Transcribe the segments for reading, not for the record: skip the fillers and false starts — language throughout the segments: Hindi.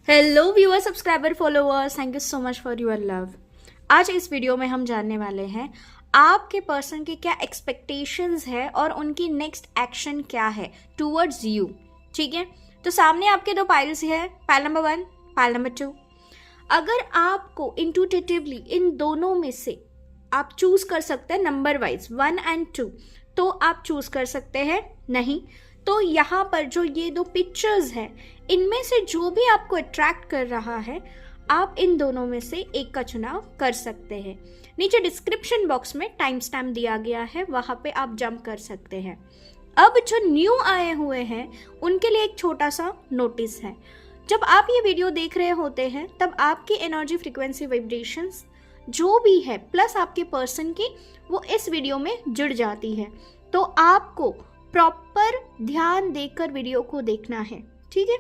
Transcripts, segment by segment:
Hello viewer, subscriber, followers, thank you so much for your love. आज इस वीडियो में हम जानने वाले हैं आपके पर्सन की क्या एक्सपेक्टेशंस है और उनकी नेक्स्ट एक्शन क्या है टूवर्ड्स यू। ठीक है, तो सामने आपके दो पाइल्स है, पाइल नंबर 1, पाइल नंबर 2। अगर आपको इंट्यूटिवली इन दोनों में से आप चूज कर सकते हैं नंबर वाइज 1 एंड 2, तो आप चूज कर सकते हैं। नहीं तो यहाँ पर जो ये दो पिक्चर्स हैं, इनमें से जो भी आपको अट्रैक्ट कर रहा है, आप इन दोनों में से एक का चुनाव कर सकते हैं। नीचे डिस्क्रिप्शन बॉक्स में टाइम स्टैम्प दिया गया है, वहाँ पे आप जंप कर सकते हैं। अब जो न्यू आए हुए हैं उनके लिए एक छोटा सा नोटिस है। जब आप ये वीडियो देख रहे होते हैं तब आपकी एनर्जी, फ्रीक्वेंसी, वाइब्रेशंस जो भी है प्लस आपके पर्सन की, वो इस वीडियो में जुड़ जाती है। तो आपको प्रॉपर ध्यान देकर वीडियो को देखना है। ठीक है,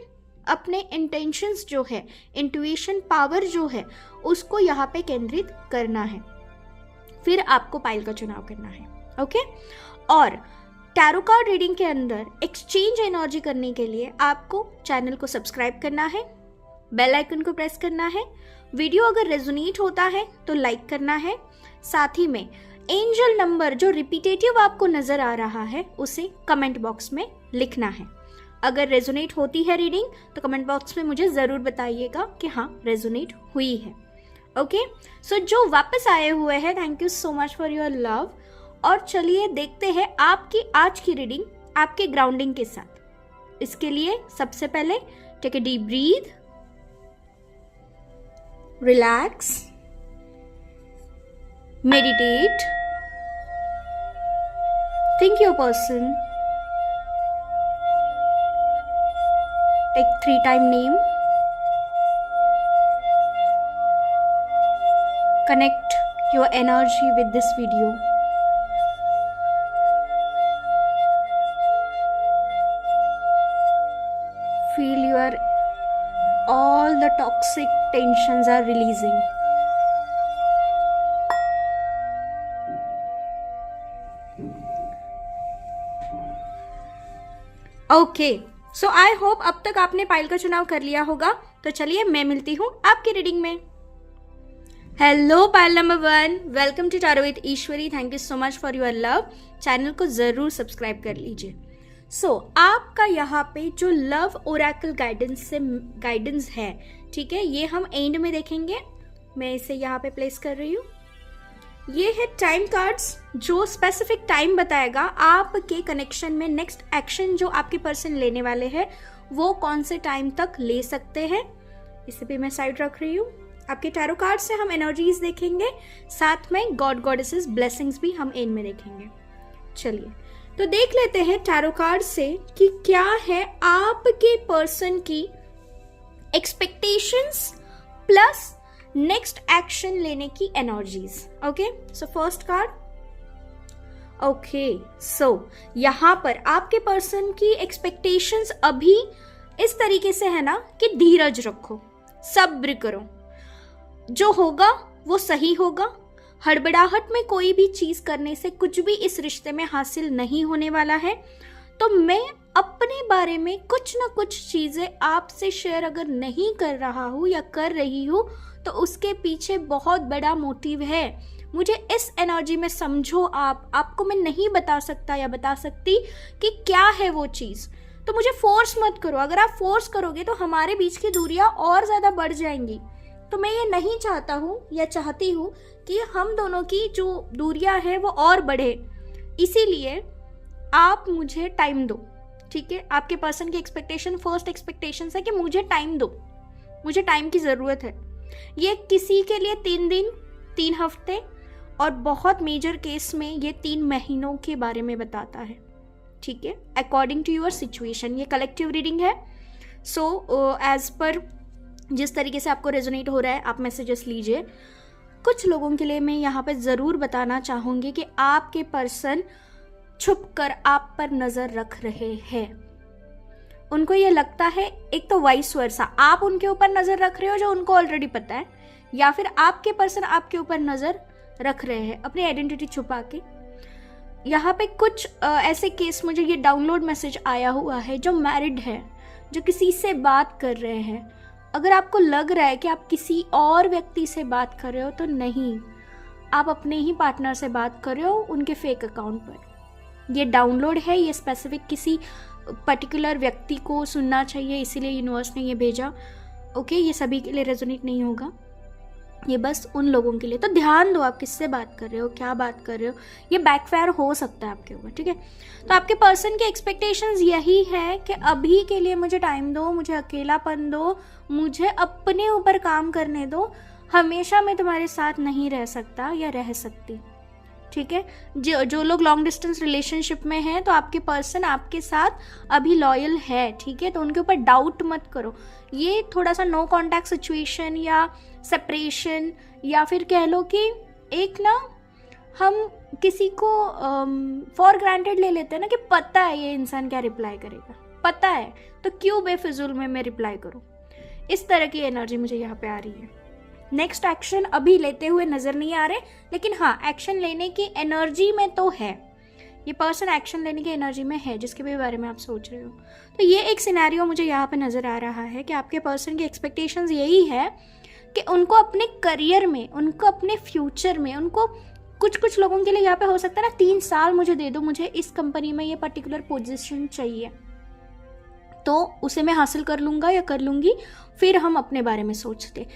अपने इंटेंशंस जो है, इंट्यूशन पावर जो है, उसको यहाँ पे केंद्रित करना है। फिर आपको पाइल का चुनाव करना है। ओके, और टैरो कार्ड रीडिंग के अंदर एक्सचेंज एनर्जी करने के लिए आपको चैनल को सब्सक्राइब करना है, बेल आइकन को प्रेस करना है। वीडियो अगर रेजोनेट होता है तो लाइक करना है। साथ ही में एंजल नंबर जो रिपीटेटिव आपको नजर आ रहा है उसे कमेंट बॉक्स में लिखना है। अगर रेजोनेट होती है रीडिंग तो कमेंट बॉक्स में मुझे ज़रूर बताइएगा कि हाँ रेजोनेट हुई है। ओके, सो जो वापस आए हुए हैं, thank you so much for your love. और चलिए देखते हैं आपकी आज की रीडिंग आपके ग्राउंडिंग के साथ। इसके लिए सबसे पहले take a deep breath, relax, meditate, think your person, take 3 time name, connect your energy with this video. Feel your all the toxic tensions are releasing. Okay, so I hope अब तक आपने पाइल का चुनाव कर लिया होगा। तो चलिए मैं मिलती हूँ आपकी रीडिंग में। Hello pile number 1, welcome to tarot with Ishwari. Thank you so much for your love. Channel को जरूर सब्सक्राइब कर लीजिए। सो आपका यहाँ पे जो लव ओरेकल गाइडेंस है, ठीक है, ये हम एंड में देखेंगे। मैं इसे यहाँ पे प्लेस कर रही हूँ। ये है टाइम कार्ड्स जो स्पेसिफिक टाइम बताएगा आपके कनेक्शन में नेक्स्ट एक्शन जो आपके पर्सन लेने वाले हैं वो कौन से टाइम तक ले सकते हैं। इसे भी मैं साइड रख रही हूँ। आपके टैरो कार्ड से हम एनर्जीज देखेंगे, साथ में गॉड गॉडेसेस ब्लेसिंग्स भी हम एंड में देखेंगे। चलिए तो देख लेते हैं टैरो कार्ड से कि क्या है आपके पर्सन की एक्सपेक्टेशंस प्लस नेक्स्ट एक्शन लेने की energies. Okay, so first card. Okay, so यहां पर आपके पर्सन की एक्सपेक्टेशंस अभी इस तरीके से है ना कि धीरज रखो, सब्र करो, जो होगा वो सही होगा। हड़बड़ाहट में कोई भी चीज करने से कुछ भी इस रिश्ते में हासिल नहीं होने वाला है। तो मैं अपने बारे में कुछ ना कुछ चीजें आपसे शेयर अगर नहीं कर रहा हूं या कर रही हूं तो उसके पीछे बहुत बड़ा मोटिव है। मुझे इस एनर्जी में समझो। आपको मैं नहीं बता सकता या बता सकती कि क्या है वो चीज़, तो मुझे फोर्स मत करो। अगर आप फोर्स करोगे तो हमारे बीच की दूरियां और ज़्यादा बढ़ जाएंगी। तो मैं ये नहीं चाहता हूँ या चाहती हूँ कि हम दोनों की जो दूरियां हैं वो और बढ़े। इसीलिए आप मुझे टाइम दो। ठीक है, आपके पर्सन की एक्सपेक्टेशन, फर्स्ट एक्सपेक्टेशन है कि मुझे टाइम दो, मुझे टाइम की ज़रूरत है। ये किसी के लिए 3 दिन, 3 हफ्ते और बहुत मेजर केस में ये 3 महीनों के बारे में बताता है। ठीक है, अकॉर्डिंग टू योर सिचुएशन। ये कलेक्टिव रीडिंग है। सो एज पर जिस तरीके से आपको रेजोनेट हो रहा है आप मैसेजेस लीजिए। कुछ लोगों के लिए मैं यहाँ पे ज़रूर बताना चाहूँगी कि आपके पर्सन छुप कर आप पर नज़र रख रहे हैं। उनको ये लगता है, एक तो वाइस वर्सा, आप उनके ऊपर नजर रख रहे हो जो उनको ऑलरेडी पता है, या फिर आपके पर्सन आपके ऊपर नजर रख रहे हैं अपनी आइडेंटिटी छुपा के। यहाँ पे कुछ ऐसे केस मुझे ये डाउनलोड मैसेज आया हुआ है जो मैरिड है, जो किसी से बात कर रहे हैं, अगर आपको लग रहा है कि आप किसी और व्यक्ति से बात कर रहे हो तो नहीं, आप अपने ही पार्टनर से बात कर रहे हो उनके फेक अकाउंट पर। ये डाउनलोड है, ये स्पेसिफिक किसी पर्टिकुलर व्यक्ति को सुनना चाहिए इसीलिए यूनिवर्स ने ये भेजा। ओके, ये सभी के लिए रेजोनेट नहीं होगा, ये बस उन लोगों के लिए। तो ध्यान दो आप किससे बात कर रहे हो, क्या बात कर रहे हो, ये बैकफायर हो सकता है आपके ऊपर, ठीक है। तो आपके पर्सन के एक्सपेक्टेशंस यही है कि अभी के लिए मुझे टाइम दो, मुझे अकेलापन दो, मुझे अपने ऊपर काम करने दो, हमेशा मैं तुम्हारे साथ नहीं रह सकता या रह सकती, ठीक है। जो लोग लॉन्ग डिस्टेंस रिलेशनशिप में हैं तो आपके पर्सन आपके साथ अभी लॉयल है, ठीक है। तो उनके ऊपर डाउट मत करो। ये थोड़ा सा नो कॉन्टैक्ट सिचुएशन या सेपरेशन, या फिर कह लो कि एक ना हम किसी को फॉर ग्रांटेड ले लेते हैं ना कि पता है ये इंसान क्या रिप्लाई करेगा, पता है, तो क्यों बेफिजुल में मैं रिप्लाई करूँ। इस तरह की एनर्जी मुझे यहाँ पे आ रही है। नेक्स्ट एक्शन अभी लेते हुए नजर नहीं आ रहे, लेकिन हाँ एक्शन लेने की एनर्जी में तो है। ये पर्सन एक्शन लेने की एनर्जी में है जिसके भी बारे में आप सोच रहे हो। तो ये एक सिनेरियो मुझे यहाँ पे नजर आ रहा है कि आपके पर्सन की एक्सपेक्टेशंस यही है कि उनको अपने करियर में, उनको अपने फ्यूचर में, उनको कुछ लोगों के लिए यहाँ पे हो सकता है ना 3 साल मुझे दे दो, मुझे इस कंपनी में ये पर्टिकुलर पोजीशन चाहिए, तो उसे मैं हासिल कर लूँगा या कर लूँगी, फिर हम अपने बारे में सोचते।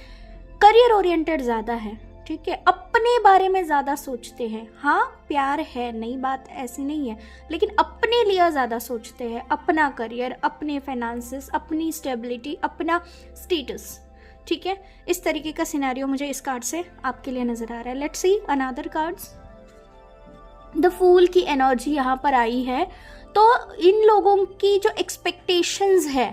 करियर ओरिएंटेड ज़्यादा है, ठीक है, अपने बारे में ज़्यादा सोचते हैं। हाँ प्यार है, नई बात ऐसी नहीं है, लेकिन अपने लिए ज़्यादा सोचते हैं, अपना करियर, अपने फाइनेंसेस, अपनी स्टेबिलिटी, अपना स्टेटस, ठीक है। इस तरीके का सिनेरियो मुझे इस कार्ड से आपके लिए नज़र आ रहा है। Let's see another cards. The fool की एनर्जी यहाँ पर आई है। तो इन लोगों की जो एक्सपेक्टेशंस है,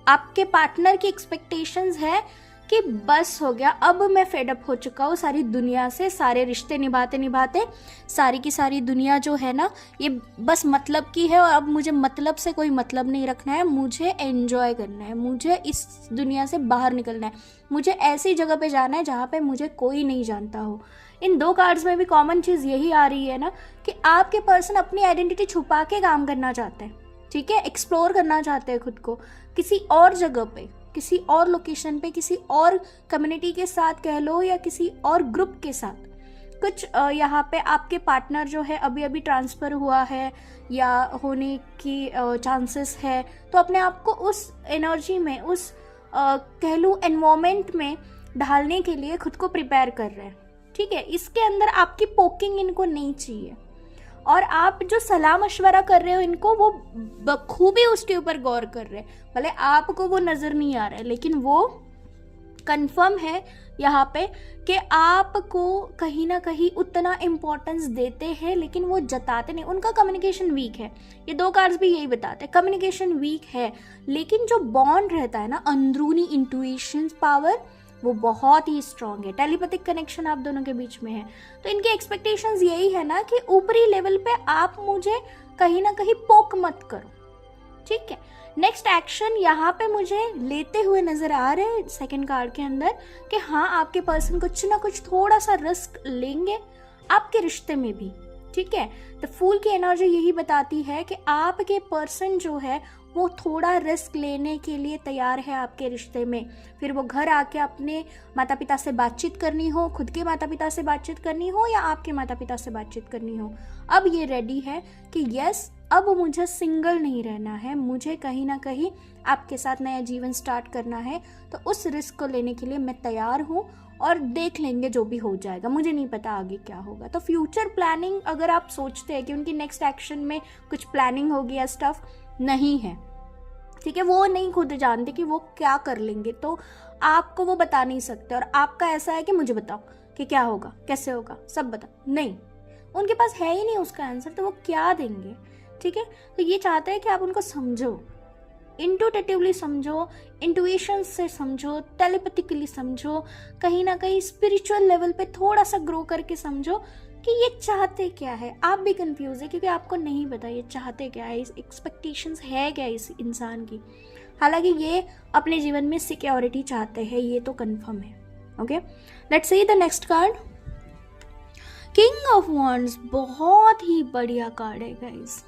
आपके पार्टनर की एक्सपेक्टेशंस है कि बस हो गया, अब मैं फेडअप हो चुका हूँ सारी दुनिया से, सारे रिश्ते निभाते निभाते सारी की सारी दुनिया जो है ना ये बस मतलब की है, और अब मुझे मतलब से कोई मतलब नहीं रखना है, मुझे एंजॉय करना है, मुझे इस दुनिया से बाहर निकलना है, मुझे ऐसी जगह पे जाना है जहाँ पे मुझे कोई नहीं जानता हो। इन 2 कार्ड्स में भी कॉमन चीज़ यही आ रही है ना कि आपके पर्सन अपनी आइडेंटिटी छुपा के काम करना चाहते हैं, ठीक है, एक्सप्लोर करना चाहते हैं खुद को किसी और जगह पे, किसी और लोकेशन पे, किसी और कम्युनिटी के साथ कह लो, या किसी और ग्रुप के साथ। कुछ यहाँ पे आपके पार्टनर जो है अभी अभी ट्रांसफ़र हुआ है या होने की चांसेस है, तो अपने आप को उस एनर्जी में, उस कह लूँ एनवायरमेंट में ढालने के लिए खुद को प्रिपेयर कर रहे हैं, ठीक है। इसके अंदर आपकी पोकिंग इनको नहीं चाहिए, और आप जो सलाह मशवरा कर रहे हो इनको, वो बखूबी उसके ऊपर गौर कर रहे हैं। भले आपको वो नज़र नहीं आ रहा है, लेकिन वो कंफर्म है यहाँ पे कि आपको कहीं ना कहीं उतना इम्पोर्टेंस देते हैं, लेकिन वो जताते नहीं। उनका कम्युनिकेशन वीक है, ये 2 कार्ड्स भी यही बताते हैं, कम्युनिकेशन वीक है, लेकिन जो बॉन्ड रहता है ना, अंदरूनी इंट्यूशन पावर, वो बहुत ही स्ट्रांग है। टेलीपैथिक कनेक्शन आप दोनों के बीच में है। तो इनकी एक्सपेक्टेशंस यही है ना कि ऊपरी लेवल पे आप मुझे कहीं ना कहीं पोक मत करो, ठीक है। नेक्स्ट एक्शन यहाँ पे मुझे लेते हुए नजर आ रहे हैं सेकंड कार्ड के अंदर कि हाँ आपके पर्सन कुछ ना कुछ थोड़ा सा रिस्क लेंगे आपके रिश्ते में भी, ठीक है। तो फूल की एनर्जी यही बताती है कि आपके पर्सन जो है वो थोड़ा रिस्क लेने के लिए तैयार है आपके रिश्ते में। फिर वो घर आके अपने माता पिता से बातचीत करनी हो, खुद के माता पिता से बातचीत करनी हो, या आपके माता पिता से बातचीत करनी हो, अब ये रेडी है कि यस अब मुझे सिंगल नहीं रहना है, मुझे कहीं ना कहीं आपके साथ नया जीवन स्टार्ट करना है। तो उस रिस्क को लेने के लिए मैं तैयार हूँ, और देख लेंगे जो भी हो जाएगा, मुझे नहीं पता आगे क्या होगा। तो फ्यूचर प्लानिंग अगर आप सोचते हैं कि उनकी नेक्स्ट एक्शन में कुछ प्लानिंग होगी या स्टफ, नहीं है, ठीक है। वो नहीं खुद जानते कि वो क्या कर लेंगे, तो आपको वो बता नहीं सकते। और आपका ऐसा है कि मुझे बताओ कि क्या होगा, कैसे होगा, सब बताओ, नहीं, उनके पास है ही नहीं उसका आंसर, तो वो क्या देंगे, ठीक है। तो ये चाहते हैं कि आप उनको समझो, इंटूटिवली समझो, इंट्यूशन से समझो, टेलीपैथिकली समझो, कहीं ना कहीं स्पिरिचुअल लेवल पे थोड़ा सा ग्रो करके समझो कि ये चाहते क्या है। आप भी कंफ्यूज है क्योंकि आपको नहीं पता ये चाहते क्या है, इस एक्सपेक्टेशंस है क्या इस इंसान की। हालांकि ये अपने जीवन में सिक्योरिटी चाहते हैं, ये तो कंफर्म है। Okay, let's see the next card, king of wands. बहुत ही बढ़िया कार्ड है गाइस।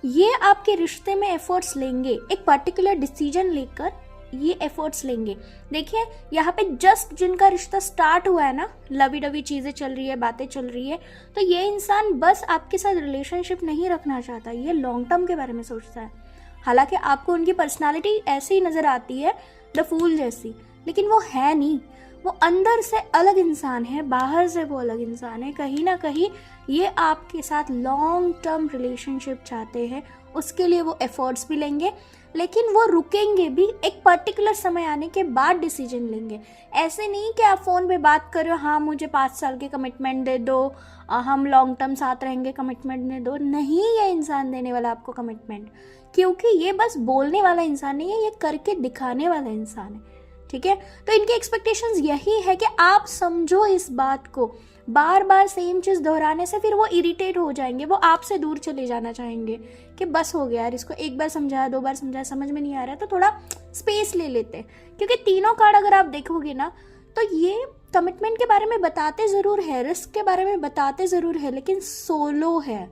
ये आपके रिश्ते में एफर्ट्स लेंगे, एक पर्टिकुलर डिसीजन लेकर ये एफर्ट्स लेंगे। देखिए यहाँ पे जस्ट जिनका रिश्ता स्टार्ट हुआ है ना, लवी डवी चीज़ें चल रही है, बातें चल रही है, तो ये इंसान बस आपके साथ रिलेशनशिप नहीं रखना चाहता, ये लॉन्ग टर्म के बारे में सोचता है। हालांकि आपको उनकी पर्सनालिटी ऐसे ही नज़र आती है, द फूल जैसी, लेकिन वो है नहीं। वो अंदर से अलग इंसान है, बाहर से वो अलग इंसान है। कहीं ना कहीं ये आपके साथ लॉन्ग टर्म रिलेशनशिप चाहते हैं, उसके लिए वो एफर्ट्स भी लेंगे, लेकिन वो रुकेंगे भी, एक पर्टिकुलर समय आने के बाद डिसीजन लेंगे। ऐसे नहीं कि आप फ़ोन पे बात करो, हाँ मुझे 5 साल के कमिटमेंट दे दो, हम लॉन्ग टर्म साथ रहेंगे, कमिटमेंट दे दो। नहीं, ये इंसान देने वाला आपको कमिटमेंट, क्योंकि ये बस बोलने वाला इंसान नहीं है, ये करके दिखाने वाला इंसान है। ठीक है, तो इनकी एक्सपेक्टेशंस यही है कि आप समझो इस बात को। बार बार सेम चीज़ दोहराने से फिर वो इरिटेट हो जाएंगे, वो आपसे दूर चले जाना चाहेंगे कि बस हो गया यार, इसको एक बार समझाया, 2 बार समझाया, समझ में नहीं आ रहा है तो थोड़ा स्पेस ले लेते हैं। क्योंकि तीनों कार्ड अगर आप देखोगे ना, तो ये कमिटमेंट के बारे में बताते ज़रूर है, रिस्क के बारे में बताते ज़रूर है, लेकिन सोलो है।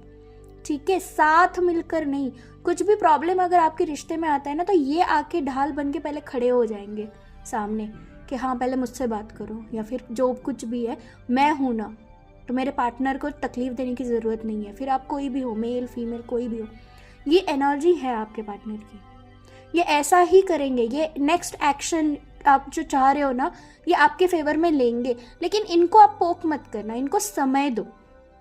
ठीक है, साथ मिलकर नहीं। कुछ भी प्रॉब्लम अगर आपके रिश्ते में आता है ना, तो ये आके ढाल बन के पहले खड़े हो जाएंगे सामने कि हाँ पहले मुझसे बात करो, या फिर जो कुछ भी है मैं हूँ ना, तो मेरे पार्टनर को तकलीफ देने की ज़रूरत नहीं है। फिर आप कोई भी हो, मेल फीमेल कोई भी हो, ये एनर्जी है आपके पार्टनर की, ये ऐसा ही करेंगे। ये नेक्स्ट एक्शन आप जो चाह रहे हो ना, ये आपके फेवर में लेंगे, लेकिन इनको आप पोक मत करना, इनको समय दो।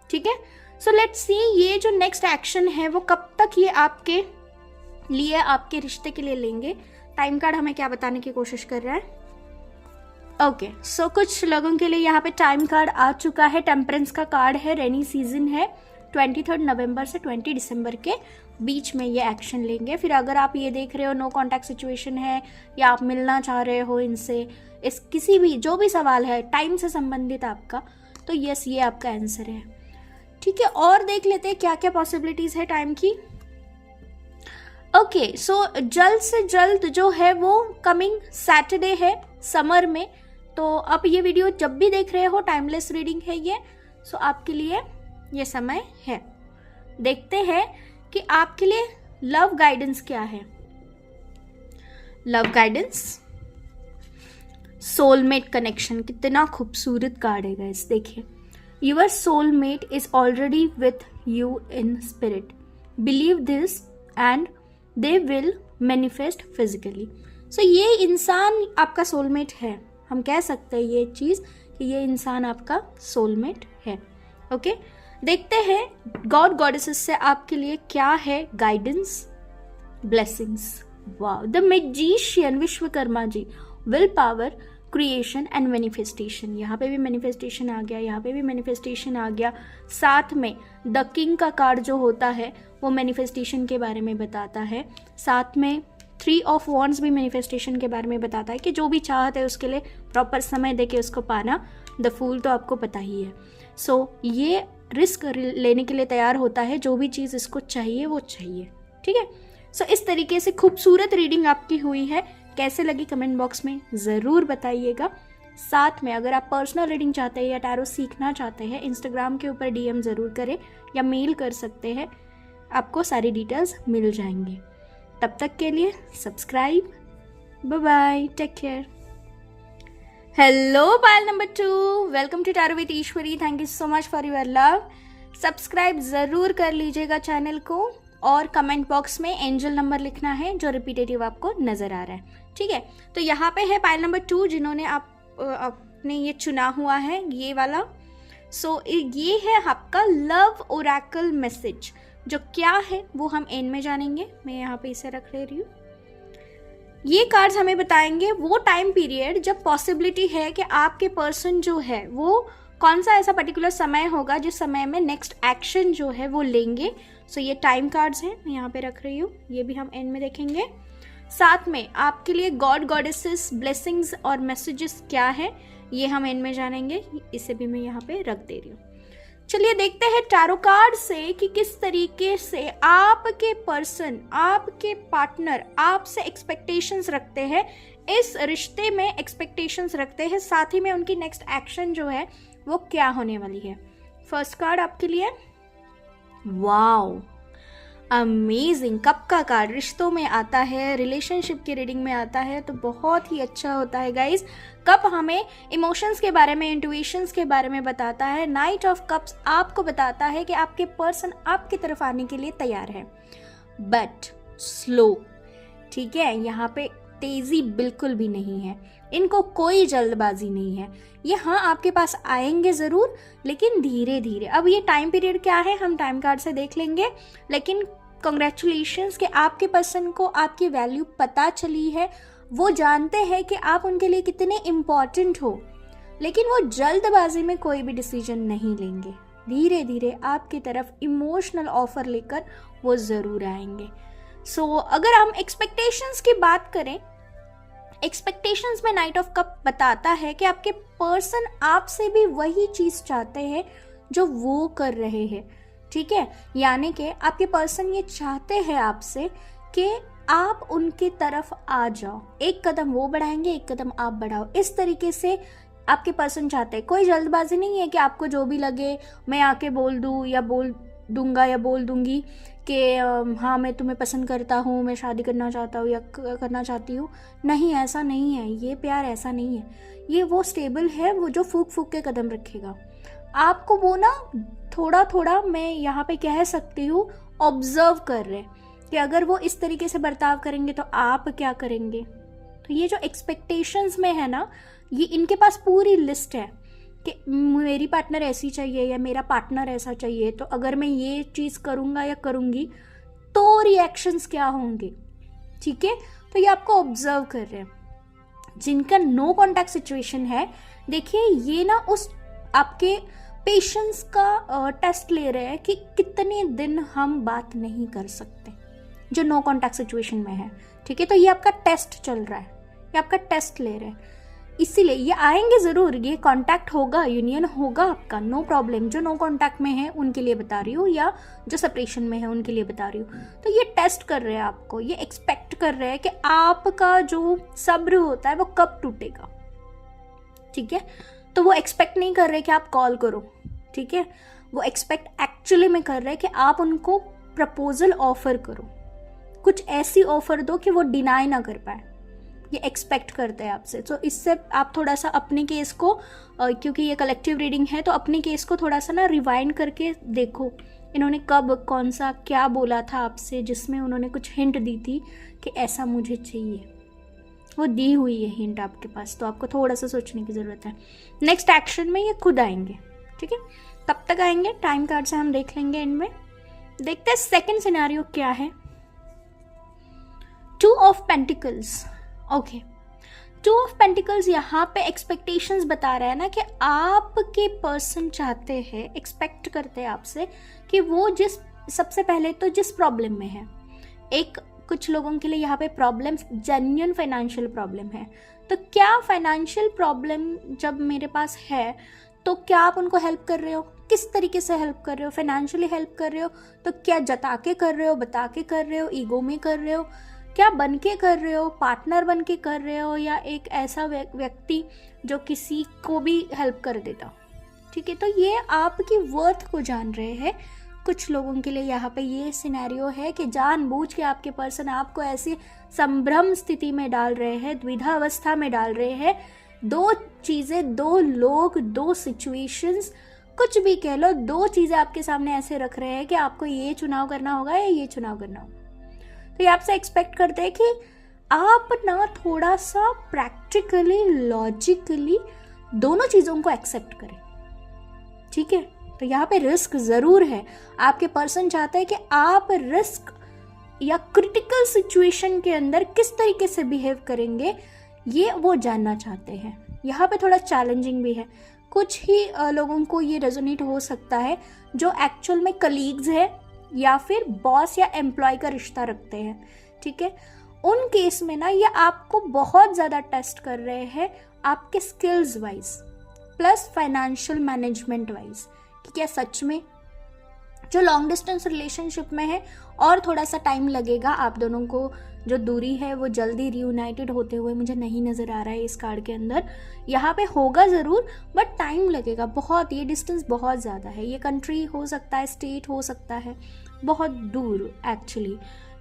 ठीक है, सो लेट्स सी ये जो नेक्स्ट एक्शन है वो कब तक ये आपके लिए, आपके रिश्ते के लिए लेंगे। टाइम कार्ड हमें क्या बताने की कोशिश कर रहा है? ओके, सो कुछ लोगों के लिए यहाँ पे टाइम कार्ड आ चुका है। टेम्परेंस का कार्ड है, रेनी सीजन है, 23 नवंबर से 20 दिसंबर के बीच में ये एक्शन लेंगे। फिर अगर आप ये देख रहे हो नो कॉन्टैक्ट सिचुएशन है, या आप मिलना चाह रहे हो इनसे, इस किसी भी जो भी सवाल है टाइम से संबंधित आपका, तो यस ये आपका आंसर है। ठीक है, और देख लेते हैं क्या क्या पॉसिबिलिटीज़ है टाइम की। ओके, सो जल्द से जल्द जो है वो कमिंग सैटरडे है समर में। तो आप ये वीडियो जब भी देख रहे हो, टाइमलेस रीडिंग है ये, सो आपके लिए ये समय है। देखते हैं कि आपके लिए लव गाइडेंस क्या है। लव गाइडेंस, सोलमेट कनेक्शन, कितना खूबसूरत कार्ड है गाइस। देखिए, your soulmate is already with you in spirit, believe this and they will manifest physically. So ये इंसान आपका सोलमेट है, हम कह सकते हैं ये चीज़ कि ये इंसान आपका सोलमेट है। ओके, देखते हैं गॉड गॉडेसेस से आपके लिए क्या है guidance, blessings. Wow, the magician Vishwakarma ji, will power, creation and manifestation. यहाँ पे भी मैनिफेस्टेशन आ गया, यहाँ पे भी मैनिफेस्टेशन आ गया। साथ में द किंग का कार्ड जो होता है वो मैनिफेस्टेशन के बारे में बताता है। साथ में 3 ऑफ वॉन्ड्स भी मैनिफेस्टेशन के बारे में बताता है कि जो भी चाहते हैं उसके लिए प्रॉपर समय देके उसको पाना। द फूल तो आपको पता ही है। सो ये रिस्क लेने के लिए तैयार होता है, जो भी चीज़ इसको चाहिए वो चाहिए। ठीक है, सो इस तरीके से खूबसूरत रीडिंग आपकी हुई है। कैसे लगी कमेंट बॉक्स में ज़रूर बताइएगा। साथ में अगर आप पर्सनल रीडिंग चाहते हैं या टैरो सीखना चाहते हैं, इंस्टाग्राम के ऊपर DM ज़रूर करें या मेल कर सकते हैं, आपको सारी डिटेल्स मिल जाएंगी। तब तक के लिए subscribe, bye bye, take care. Hello pile number 2, welcome to tarot with Ishwari. Thank you so much for your love. Subscribe ज़रूर कर लीजिएगा चैनल को, और कमेंट बॉक्स में एंजल नंबर लिखना है जो रिपीटेटिव आपको नज़र आ रहा है। ठीक है, तो यहाँ पे है पायल नंबर 2 जिन्होंने आपने ये चुना हुआ है, ये वाला। सो ये है आपका लव ओरेकल मैसेज, जो क्या है वो हम एंड में जानेंगे। मैं यहाँ पे इसे रख ले रही हूँ। ये कार्ड्स हमें बताएंगे वो टाइम पीरियड जब पॉसिबिलिटी है कि आपके पर्सन जो है वो कौन सा ऐसा पर्टिकुलर समय होगा जिस समय में नेक्स्ट एक्शन जो है वो लेंगे। सो ये टाइम कार्ड्स हैं, मैं यहाँ पे रख रही हूँ, ये भी हम एंड में देखेंगे। साथ में आपके लिए गॉड गॉडेसेस, ब्लेसिंग्स और मैसेजेस क्या है ये हम एंड में जानेंगे। इसे भी मैं यहाँ पे रख दे रही हूँ। चलिए देखते हैं टैरो कार्ड से कि किस तरीके से आपके पर्सन, आपके पार्टनर आपसे एक्सपेक्टेशंस रखते हैं, इस रिश्ते में एक्सपेक्टेशंस रखते हैं, साथ ही में उनकी नेक्स्ट एक्शन जो है वो क्या होने वाली है। फर्स्ट कार्ड आपके लिए, वाओ, अमेजिंग। कप का कार्ड रिश्तों में आता है, रिलेशनशिप की रीडिंग में आता है तो बहुत ही अच्छा होता है गाइज। कप हमें इमोशंस के बारे में, इंट्यूशंस के बारे में बताता है। नाइट ऑफ कप्स आपको बताता है कि आपके पर्सन आपकी तरफ आने के लिए तैयार है, बट स्लो। ठीक है, यहाँ पे तेजी बिल्कुल भी नहीं है, इनको कोई जल्दबाजी नहीं है। ये हाँ आपके पास आएंगे ज़रूर, लेकिन धीरे धीरे। अब ये टाइम पीरियड क्या है हम टाइम कार्ड से देख लेंगे, लेकिन कॉन्ग्रेचुलेशंस कि आपके पर्सन को आपकी वैल्यू पता चली है। वो जानते हैं कि आप उनके लिए कितने इम्पॉर्टेंट हो, लेकिन वो जल्दबाजी में कोई भी डिसीजन नहीं लेंगे। धीरे धीरे आपकी तरफ इमोशनल ऑफर लेकर वो ज़रूर आएंगे। सो अगर हम एक्सपेक्टेशंस की बात करें, एक्सपेक्टेशंस में नाइट ऑफ कप बताता है कि आपके पर्सन आपसे भी वही चीज़ चाहते हैं जो वो कर रहे हैं। ठीक है, यानी कि आपके पर्सन ये चाहते हैं आपसे कि आप उनकी तरफ आ जाओ। एक कदम वो बढ़ाएंगे, एक कदम आप बढ़ाओ, इस तरीके से आपके पर्सन चाहते हैं। कोई जल्दबाजी नहीं है कि आपको जो भी लगे मैं आके बोल दूँ या बोल दूंगा या बोल दूंगी कि हाँ मैं तुम्हें पसंद करता हूँ, मैं शादी करना चाहता हूँ या करना चाहती हूँ। नहीं, ऐसा नहीं है। ये प्यार ऐसा नहीं है। ये वो स्टेबल है, वो जो फूक फूक के कदम रखेगा। आपको वो ना थोड़ा थोड़ा, मैं यहाँ पे कह सकती हूँ, ऑब्जर्व कर रहे कि अगर वो इस तरीके से बर्ताव करेंगे तो आप क्या करेंगे। तो ये जो एक्सपेक्टेशंस में है ना, ये इनके पास पूरी लिस्ट है कि मेरी पार्टनर ऐसी चाहिए या मेरा पार्टनर ऐसा चाहिए, तो अगर मैं ये चीज़ करूँगा या करूँगी तो रिएक्शंस क्या होंगे। ठीक है, तो ये आपको ऑब्जर्व कर रहे हैं। जिनका नो कॉन्टैक्ट सिचुएशन है, देखिए ये ना उस आपके पेशेंस का टेस्ट ले रहे हैं कि कितने दिन हम बात नहीं कर सकते, जो नो कॉन्टैक्ट सिचुएशन में है। ठीक है, तो ये आपका टेस्ट चल रहा है, ये आपका टेस्ट ले रहे हैं। इसीलिए ये आएंगे ज़रूर, ये कांटेक्ट होगा, यूनियन होगा आपका, नो प्रॉब्लम। जो नो कांटेक्ट में है उनके लिए बता रही हूँ, या जो सेपरेशन में है उनके लिए बता रही हूँ। तो ये टेस्ट कर रहे हैं आपको, ये एक्सपेक्ट कर रहे हैं कि आपका जो सब्र होता है वो कब टूटेगा। ठीक है, तो वो एक्सपेक्ट नहीं कर रहे कि आप कॉल करो। ठीक है, वो एक्सपेक्ट एक्चुअली में कर रहे हैं कि आप उनको प्रपोजल ऑफर करो, कुछ ऐसी ऑफर दो कि वो डिनाई ना कर पाए। ये एक्सपेक्ट करते हैं आपसे। तो इससे आप थोड़ा सा अपने केस को, क्योंकि ये कलेक्टिव रीडिंग है, तो अपने केस को थोड़ा सा ना रिवाइंड करके देखो, इन्होंने कब कौन सा क्या बोला था आपसे जिसमें उन्होंने कुछ हिंट दी थी कि ऐसा मुझे चाहिए। वो दी हुई है हिंट आपके पास, तो आपको थोड़ा सा सोचने की ज़रूरत है। नेक्स्ट एक्शन में ये खुद आएंगे। ठीक है, कब तक आएंगे टाइम कार्ड से हम देख लेंगे। इनमें देखते हैं सेकेंड सिनेरियो क्या है। 2 of pentacles. Okay, 2 of pentacles यहाँ पे एक्सपेक्टेशंस बता रहा है ना कि आपके पर्सन चाहते हैं, एक्सपेक्ट करते हैं आपसे कि वो सबसे पहले तो जिस प्रॉब्लम में है, एक कुछ लोगों के लिए यहाँ पे प्रॉब्लम जेन्युइन फाइनेंशियल प्रॉब्लम है। तो क्या फाइनेंशियल प्रॉब्लम जब मेरे पास है तो क्या आप उनको हेल्प कर रहे हो, किस तरीके से हेल्प कर रहे हो। फाइनेंशियली हेल्प कर रहे हो तो क्या जता के कर रहे हो, बता के कर रहे हो, ईगो में कर रहे हो, क्या बन के कर रहे हो, पार्टनर बन के कर रहे हो, या एक ऐसा व्यक्ति जो किसी को भी हेल्प कर देता। ठीक है, तो ये आपकी वर्थ को जान रहे हैं। कुछ लोगों के लिए यहाँ पे ये सिनेरियो है कि जानबूझ के आपके पर्सन आपको ऐसी संभ्रम स्थिति में डाल रहे हैं, द्विधा अवस्था में डाल रहे हैं। 2 चीज़ें, 2 लोग, 2 सिचुएशंस, कुछ भी कह लो, 2 चीज़ें आपके सामने ऐसे रख रहे हैं कि आपको ये चुनाव करना होगा या ये चुनाव करना होगा। तो ये आपसे एक्सपेक्ट करते हैं कि आप ना थोड़ा सा प्रैक्टिकली, लॉजिकली दोनों चीज़ों को एक्सेप्ट करें। ठीक है, तो यहाँ पे रिस्क ज़रूर है। आपके पर्सन चाहते हैं कि आप रिस्क या क्रिटिकल सिचुएशन के अंदर किस तरीके से बिहेव करेंगे, ये वो जानना चाहते हैं। यहाँ पे थोड़ा चैलेंजिंग भी है। कुछ ही लोगों को ये रेजोनेट हो सकता है जो एक्चुअल में कलीग्स है या फिर बॉस या एम्प्लॉय का रिश्ता रखते हैं। ठीक है, उन केस में ना ये आपको बहुत ज़्यादा टेस्ट कर रहे हैं आपके skills wise plus financial management wise, कि क्या सच में जो लॉन्ग डिस्टेंस रिलेशनशिप में है और थोड़ा सा टाइम लगेगा, आप दोनों को जो दूरी है वो जल्दी रियूनाइटेड होते हुए मुझे नहीं नज़र आ रहा है इस कार्ड के अंदर। यहाँ पे होगा ज़रूर बट टाइम लगेगा बहुत, ये डिस्टेंस बहुत ज़्यादा है, ये कंट्री हो सकता है, स्टेट हो सकता है, बहुत दूर एक्चुअली।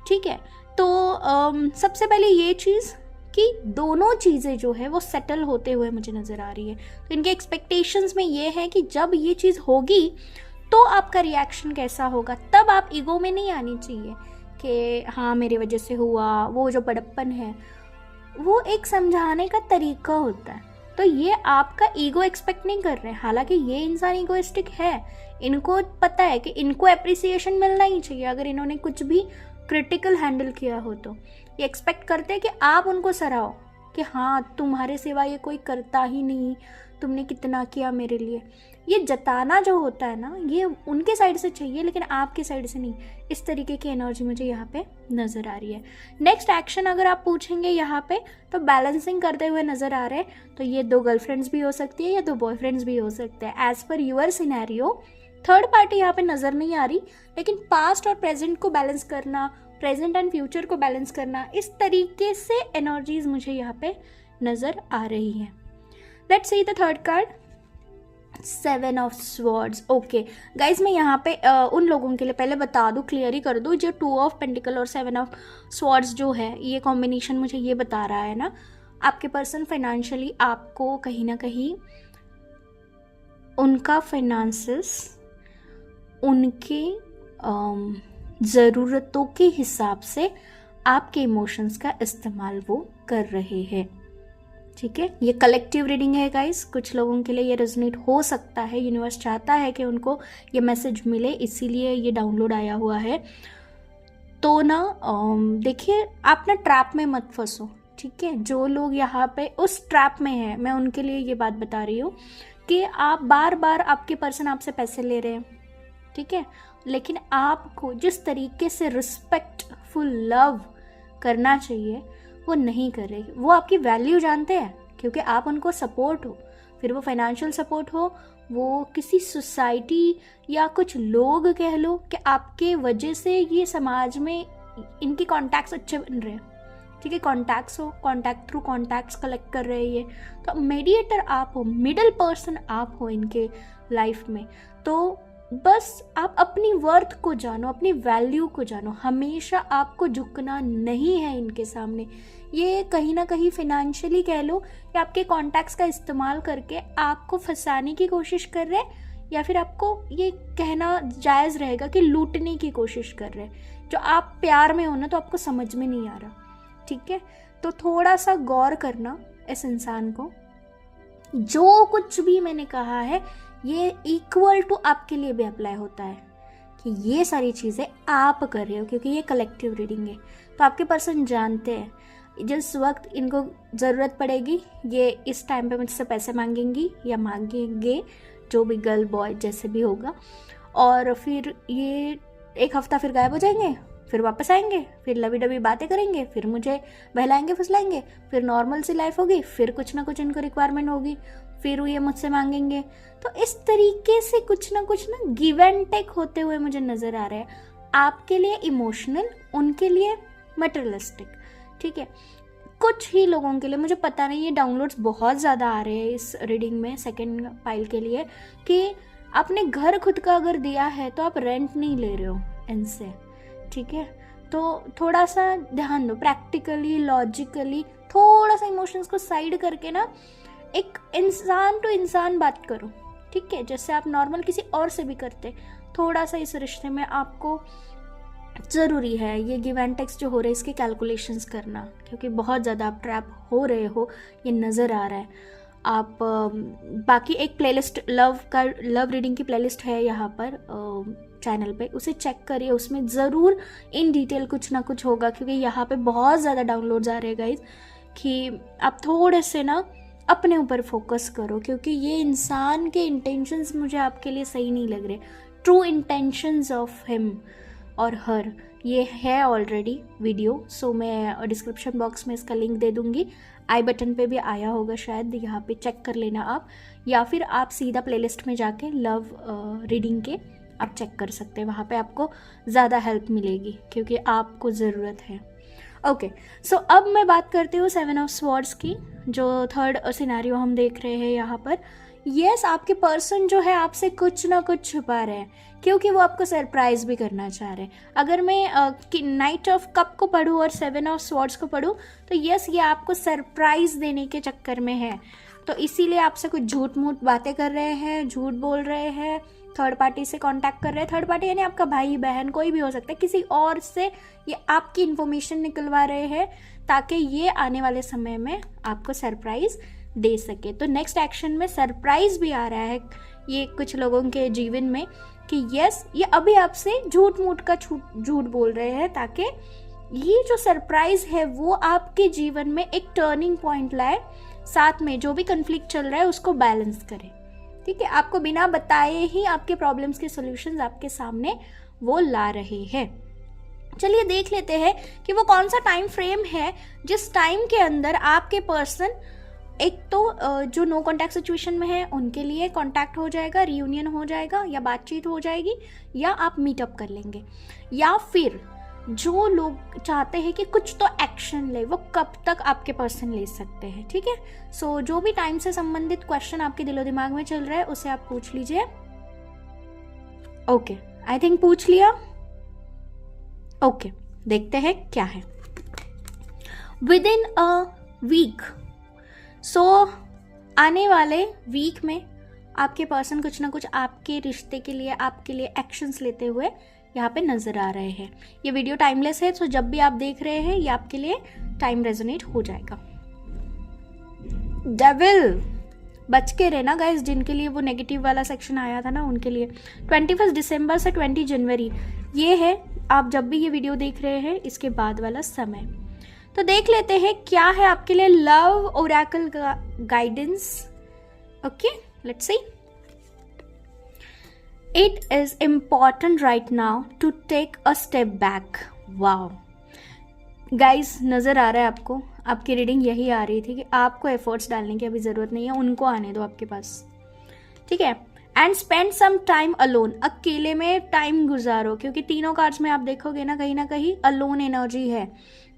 ठीक है, तो सबसे पहले ये चीज़ कि दोनों चीज़ें जो है वो सेटल होते हुए मुझे नज़र आ रही है। तो इनके एक्सपेक्टेशंस में ये है कि जब ये चीज़ होगी तो आपका रिएक्शन कैसा होगा, तब आप ईगो में नहीं आनी चाहिए कि हाँ मेरी वजह से हुआ, वो जो बड़प्पन है वो एक समझाने का तरीका होता है। तो ये आपका ईगो एक्सपेक्ट नहीं कर रहे हैं, हालांकि ये इंसान ईगोइस्टिक है, इनको पता है कि इनको एप्रिसिएशन मिलना ही चाहिए। अगर इन्होंने कुछ भी क्रिटिकल हैंडल किया हो तो ये एक्सपेक्ट करते हैं कि आप उनको सराहो कि हाँ तुम्हारे सिवा ये कोई करता ही नहीं, तुमने कितना किया मेरे लिए। ये जताना जो होता है ना, ये उनके साइड से चाहिए लेकिन आपके साइड से नहीं। इस तरीके की एनर्जी मुझे यहाँ पे नज़र आ रही है। नेक्स्ट एक्शन अगर आप पूछेंगे यहाँ पे तो बैलेंसिंग करते हुए नज़र आ रहे हैं। तो ये 2 गर्लफ्रेंड्स भी हो सकती है या 2 बॉयफ्रेंड्स भी हो सकते हैं। As per your scenario third party यहाँ पे नज़र नहीं आ रही, लेकिन पास्ट और प्रेजेंट को बैलेंस करना, प्रेजेंट एंड फ्यूचर को बैलेंस करना, इस तरीके से एनर्जीज मुझे यहाँ पे नज़र आ रही हैं। Let's see the third card, 7 of swords. Okay guys, मैं यहाँ पे उन लोगों के लिए पहले बता दूँ, क्लियर ही कर दूँ, जो 2 ऑफ पेंटिकल और 7 ऑफ स्वॉर्ड्स जो है ये कॉम्बिनेशन मुझे ये बता रहा है ना, आपके पर्सन फाइनेंशियली आपको कहीं ना कहीं उनका फाइनेंसेस उनके ज़रूरतों के हिसाब से आपके इमोशंस का इस्तेमाल वो कर रहे हैं। ठीक है, ये कलेक्टिव रीडिंग है गाइस, कुछ लोगों के लिए ये रेजोनेट हो सकता है, यूनिवर्स चाहता है कि उनको ये मैसेज मिले, इसीलिए ये डाउनलोड आया हुआ है। तो ना देखिए, आप ना ट्रैप में मत फंसो। ठीक है, जो लोग यहाँ पे उस ट्रैप में हैं, मैं उनके लिए ये बात बता रही हूँ कि आप बार बार आपके पर्सन आपसे पैसे ले रहे हैं, ठीक है, लेकिन आपको जिस तरीके से रिस्पेक्टफुल लव करना चाहिए वो नहीं कर रहे। वो आपकी वैल्यू जानते हैं क्योंकि आप उनको सपोर्ट हो, फिर वो फाइनेंशियल सपोर्ट हो, वो किसी सोसाइटी या कुछ लोग कह लो कि आपके वजह से ये समाज में इनके कॉन्टैक्ट्स अच्छे बन रहे हैं। ठीक है, कॉन्टैक्ट्स हो, कॉन्टैक्ट थ्रू कॉन्टैक्ट्स कलेक्ट कर रहे हैं ये, तो मीडिएटर आप हो, मिडल पर्सन आप हो इनके लाइफ में। तो बस आप अपनी वर्थ को जानो, अपनी वैल्यू को जानो, हमेशा आपको झुकना नहीं है इनके सामने। ये कहीं ना कहीं फाइनेंशियली कह लो कि आपके कॉन्टैक्ट्स का इस्तेमाल करके आपको फंसाने की कोशिश कर रहे हैं, या फिर आपको ये कहना जायज़ रहेगा कि लूटने की कोशिश कर रहे हैं। जो आप प्यार में हो ना तो आपको समझ में नहीं आ रहा। ठीक है, तो थोड़ा सा गौर करना इस इंसान को। जो कुछ भी मैंने कहा है ये इक्वल टू आपके लिए भी अप्लाई होता है कि ये सारी चीज़ें आप कर रहे हो, क्योंकि ये कलेक्टिव रीडिंग है। तो आपके पर्सन जानते हैं जिस वक्त इनको ज़रूरत पड़ेगी ये इस टाइम पे मुझसे पैसे मांगेंगी या मांगेंगे, जो भी गर्ल बॉय जैसे भी होगा, और फिर ये 1 हफ्ता फिर गायब हो जाएंगे, फिर वापस आएंगे, फिर लवी डबी बातें करेंगे, फिर मुझे बहलाएंगे फुसलाएंगे, फिर नॉर्मल सी लाइफ होगी, फिर कुछ ना कुछ इनको रिक्वायरमेंट होगी, फिर ये मुझसे मांगेंगे। तो इस तरीके से कुछ ना गिव एंड टेक होते हुए मुझे नज़र आ रहा है। आपके लिए इमोशनल, उनके लिए मटेरियलिस्टिक। ठीक है, कुछ ही लोगों के लिए, मुझे पता नहीं, ये डाउनलोड्स बहुत ज़्यादा आ रहे हैं इस रीडिंग में सेकेंड पाइल के लिए, कि आपने घर खुद का अगर दिया है तो आप रेंट नहीं ले रहे हो इनसे। ठीक है, तो थोड़ा सा ध्यान दो, प्रैक्टिकली लॉजिकली थोड़ा सा इमोशंस को साइड करके ना एक इंसान टू इंसान बात करो। ठीक है, जैसे आप नॉर्मल किसी और से भी करते, थोड़ा सा इस रिश्ते में आपको ज़रूरी है ये गिव एंड टेक्स जो हो रहे हैं इसके कैलकुलेशंस करना, क्योंकि बहुत ज़्यादा आप ट्रैप हो रहे हो, ये नज़र आ रहा है। आप बाकी एक प्लेलिस्ट लव रीडिंग की प्लेलिस्ट है यहाँ पर चैनल पे, उसे चेक करिए, उसमें ज़रूर इन डिटेल कुछ ना कुछ होगा, क्योंकि यहाँ पे बहुत ज़्यादा डाउनलोड्स आ रहे हैं गाइज, कि आप थोड़े से ना अपने ऊपर फोकस करो, क्योंकि ये इंसान के इंटेंशंस मुझे आपके लिए सही नहीं लग रहे। ट्रू इंटेंशंस ऑफ हिम और हर, ये है ऑलरेडी वीडियो, सो मैं डिस्क्रिप्शन बॉक्स में इसका लिंक दे दूंगी, आई बटन पे भी आया होगा शायद, यहाँ पे चेक कर लेना आप, या फिर आप सीधा प्लेलिस्ट में जाके लव रीडिंग के आप चेक कर सकते हैं, वहाँ पे आपको ज़्यादा हेल्प मिलेगी क्योंकि आपको ज़रूरत है। ओके, सो अब मैं बात करती हूँ 7 ऑफ स्वॉर्ड्स की, जो थर्ड सिनेरियो हम देख रहे हैं यहाँ पर। यस, आपके पर्सन जो है आपसे कुछ ना कुछ छुपा रहे हैं क्योंकि वो आपको सरप्राइज भी करना चाह रहे हैं। अगर मैं नाइट ऑफ कप को पढूं और 7 ऑफ स्वॉर्ड्स को पढूं तो यस, ये आपको सरप्राइज देने के चक्कर में है, तो इसीलिए आपसे कुछ झूठ मूठ बातें कर रहे हैं, झूठ बोल रहे हैं, थर्ड पार्टी से कांटेक्ट कर रहे हैं। थर्ड पार्टी यानी आपका भाई बहन कोई भी हो सकता है, किसी और से ये आपकी इन्फॉर्मेशन निकलवा रहे हैं ताकि ये आने वाले समय में आपको सरप्राइज दे सके। तो नेक्स्ट एक्शन में सरप्राइज भी आ रहा है ये कुछ लोगों के जीवन में कि यस, ये अभी आपसे झूठ मूठ का झूठ बोल रहे हैं ताकि ये जो सरप्राइज है वो आपके जीवन में एक टर्निंग पॉइंट लाए, साथ में जो भी कन्फ्लिक्ट चल रहा है उसको बैलेंस करे। ठीक है, आपको बिना बताए ही आपके प्रॉब्लम्स के सॉल्यूशंस आपके सामने वो ला रहे हैं। चलिए देख लेते हैं कि वो कौन सा टाइम फ्रेम है जिस टाइम के अंदर आपके पर्सन एक तो जो नो कॉन्टैक्ट सिचुएशन में है उनके लिए कॉन्टैक्ट हो जाएगा, रियूनियन हो जाएगा या बातचीत हो जाएगी या आप मीटअप कर लेंगे, या फिर जो लोग चाहते हैं कि कुछ तो एक्शन ले वो कब तक आपके पर्सन ले सकते हैं। ठीक है, सो जो भी टाइम से संबंधित क्वेश्चन आपके दिलो दिमाग में चल रहा है उसे आप पूछ लीजिए। ओके, आई थिंक पूछ लिया। ओके, देखते हैं क्या है। विद इन अ वीक, सो आने वाले वीक में आपके पर्सन कुछ ना कुछ आपके रिश्ते के लिए, आपके लिए एक्शंस लेते हुए यहाँ पे नजर आ रहे हैं। ये वीडियो टाइमलेस है, तो जब भी आप देख रहे हैं ये आपके लिए टाइम रेजोनेट हो जाएगा। डेविल, बच के रहना गाइस, जिनके लिए वो नेगेटिव वाला सेक्शन आया था ना उनके लिए। 21 दिसंबर से 20 जनवरी ये है, आप जब भी ये वीडियो देख रहे हैं इसके बाद वाला समय। तो देख लेते हैं क्या है आपके लिए love Oracle guidance. Okay, let's see. It is important right now to take a step back. Wow. Guys, नज़र आ रहा है आपको, आपकी रीडिंग यही आ रही थी कि आपको एफर्ट्स डालने की अभी ज़रूरत नहीं है, उनको आने दो आपके पास। ठीक है, and spend some time alone, अकेले में टाइम गुजारो, क्योंकि तीनों कार्ड्स में आप देखोगे ना कहीं अलोन एनर्जी है,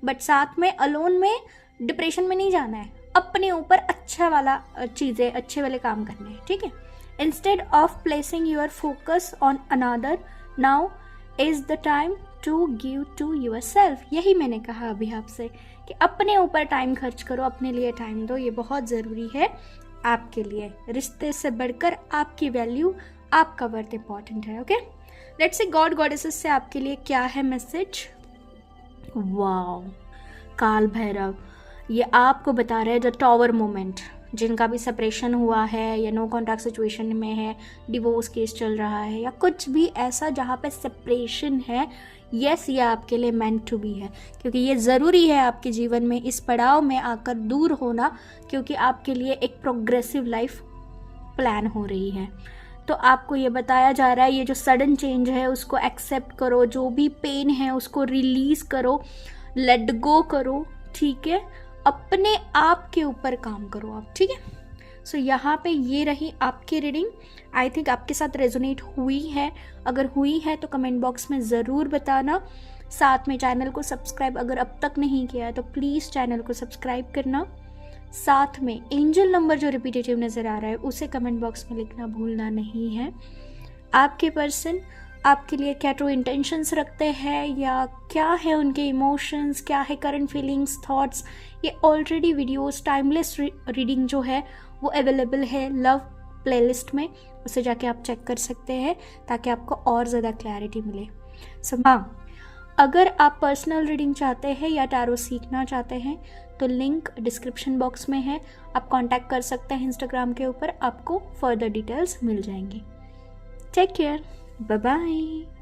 बट साथ में अलोन में डिप्रेशन में नहीं जाना है, अपने ऊपर अच्छा वाला चीज़ें, अच्छे वाले काम करने हैं। ठीक है, Instead of placing your focus on another, now is the time to give to yourself. यही मैंने कहा अभी आपसे कि अपने ऊपर टाइम खर्च करो, अपने लिए टाइम दो, ये बहुत ज़रूरी है आपके लिए। रिश्ते से बढ़कर आपकी वैल्यू, आपका वर्थ इंपॉर्टेंट है। Okay, let's see God goddesses से आपके लिए क्या है मैसेज। वाओ, काल भैरव ये आपको बता रहे हैं द टॉवर मोमेंट। जिनका भी सेपरेशन हुआ है या नो कॉन्टैक्ट सिचुएशन में है, डिवोर्स केस चल रहा है या कुछ भी ऐसा जहाँ पे सेपरेशन है, यस ये आपके लिए मेंट टू बी है, क्योंकि ये ज़रूरी है आपके जीवन में इस पड़ाव में आकर दूर होना, क्योंकि आपके लिए एक प्रोग्रेसिव लाइफ प्लान हो रही है। तो आपको ये बताया जा रहा है ये जो सडन चेंज है उसको एक्सेप्ट करो, जो भी पेन है उसको रिलीज़ करो, लेट गो करो। ठीक है, अपने आप के ऊपर काम करो आप। ठीक है, सो यहाँ पे ये रही आपकी रीडिंग। आई थिंक आपके साथ रेजोनेट हुई है, अगर हुई है तो कमेंट बॉक्स में ज़रूर बताना। साथ में चैनल को सब्सक्राइब अगर अब तक नहीं किया है तो प्लीज़ चैनल को सब्सक्राइब करना। साथ में एंजल नंबर जो रिपीटेटिव नज़र आ रहा है उसे कमेंट बॉक्स में लिखना भूलना नहीं है। आपके पर्सन आपके लिए क्या ट्रू इंटेंशंस रखते हैं या क्या है उनके इमोशंस, क्या है करंट फीलिंग्स, थॉट्स, ये ऑलरेडी वीडियोस टाइमलेस रीडिंग जो है वो अवेलेबल है लव प्लेलिस्ट में, उसे जाके आप चेक कर सकते हैं ताकि आपको और ज़्यादा क्लैरिटी मिले। सो हाँ, अगर आप पर्सनल रीडिंग चाहते हैं या टैरो सीखना चाहते हैं तो लिंक डिस्क्रिप्शन बॉक्स में है, आप कांटेक्ट कर सकते हैं इंस्टाग्राम के ऊपर, आपको फर्दर डिटेल्स मिल जाएंगी। Take care, bye bye.